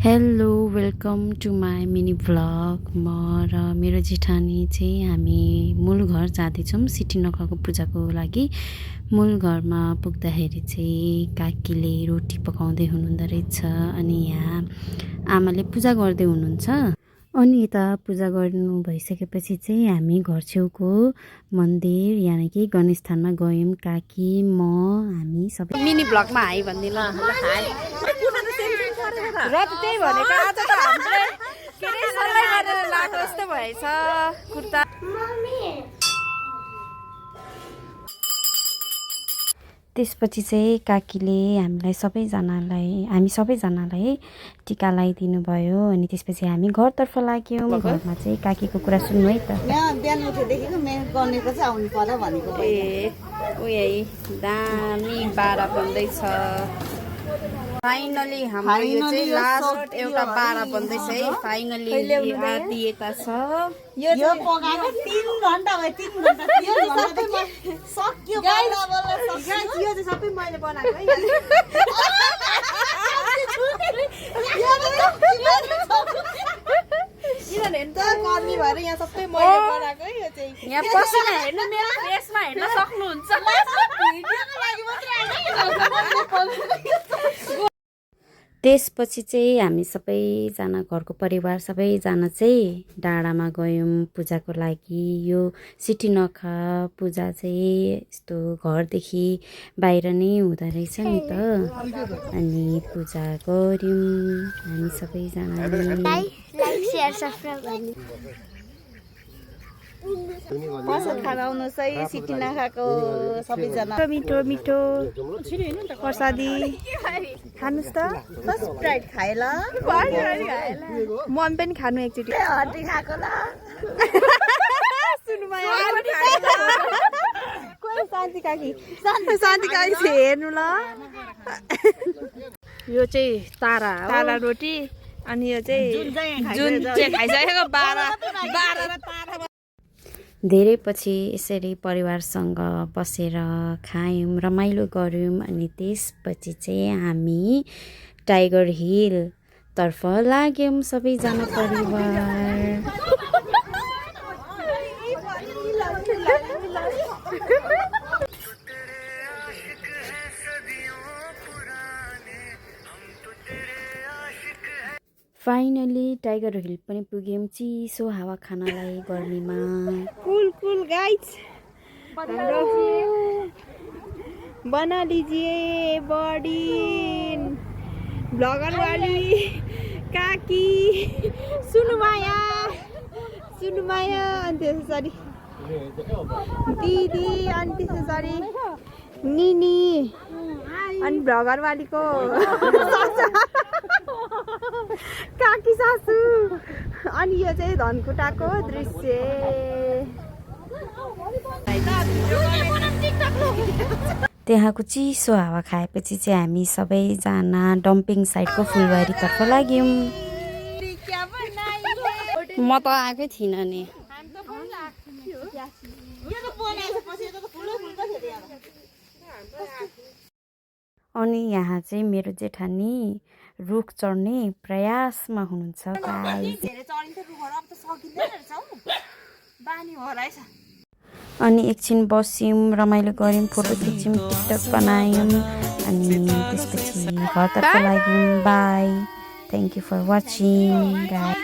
Hello welcome to my mini vlog. म र मेरो जेठानी चाहिँ हामी मूल घर जाँदैछौँ सिटी नखाको पूजाको लागि। मूल घरमा पुग्दाखेरि चाहिँ काकीले रोटी पकाउँदै हुनुहुँदो रहेछ अनि यहाँ आमाले पूजा गर्दै हुनुहुन्छ। अनि यता पूजा गर्नु भइसकेपछि चाहिँ हामी घर छेउको मन्दिर यानि कि गणेश थानमा गयौँ। काकी म हामी सबै मिनी भ्लगमा हाई भन्दिन र त्यही भनेको आज त हामीले के रे सल्लाह गरेर लाएको जस्तो भएछ कुर्ता। त्यसपछि चाहिँ काकीले हामी सबैजनालाई टिका लगाइदिनु भयो अनि त्यसपछि हामी घरतर्फ लाग्यौँ। घरमा चाहिँ काकीको कुरा सुन्नु है त। बिहान उठेदेखिको मेहनत गर्नेको चाहिँ आउनु पर्यो भनेको। उही दामी बारा बन्दैछ। फाइनली हाम्रो यो चाहिँ लास्ट एउटा बारा बन्दैछ है। फाइनली दिएका छ। यो पकाएको 3 घण्टा भयो। 3 घण्टा सक्यो। यो चाहिँ सबै मैले बनाएको है। कर्मी भएर यहाँ सबै मैले बनाएको है। यो चाहिँ यहाँ पसिना हेर्नु मेरो फेसमा हेर्न सक्नुहुन्छ। त्यसपछि चाहिँ हामी सबैजना घरको परिवार सबैजना चाहिँ डाँडामा गयौँ पूजाको लागि। यो सिटी नखा पूजा चाहिँ यस्तो घरदेखि बाहिर नै हुँदो रहेछ नि त। अनि पूजा गऱ्यौँ हामी सबैजनाले। प्रसाद खान आउनुहोस् है सिटी नखाको सबैजना। मिठो मिठो प्रसादी खानुहोस् त। स्प्राइट खाए ल। मन पनि खानु एकचोटि। हड्डी खाएको ल। शान्ति काकी हेर्नु ल। यो चाहिँ तारा रोटी अनि यो चाहिँ जुन चाहिँ खाइसकेको बारा र तारा। धेरै पछि यसरी परिवारसँग बसेर खायौँ रमाइलो गऱ्यौँ। अनि त्यसपछि चाहिँ हामी टाइगर हिल तर्फ लाग्यौँ सबैजना परिवार। फाइनली टाइगर हिल पनि पुग्यौँ चिसो हावा खानलाई गर्मीमा। कुल गाइस बना लीजिए बॉडी ब्लॉगर वाली काकी सुनुमाया अनि त्यसरी दिदी अनि त्यसरी निनी अनि ब्लगर वालीको काकी सासू अनि यो चाहिँ धनकुटाको दृश्य। त्यहाँको चिसो हावा खाएपछि चाहिँ हामी सबैजना डम्पिङ साइडको फुलबारीतर्फ लाग्यौँ। म त आएकै थिइनँ नि। अनि यहाँ चाहिँ मेरो जेठानी रुख चढ्ने प्रयासमा हुनुहुन्छ। अनि एकछिन बस्यौँ रमाइलो गऱ्यौँ फोटो खिच्यौँ टिकटक बनायौँ अनि त्यसपछि घरतर्फ लाग्यौँ। Bye thank you for watching guys.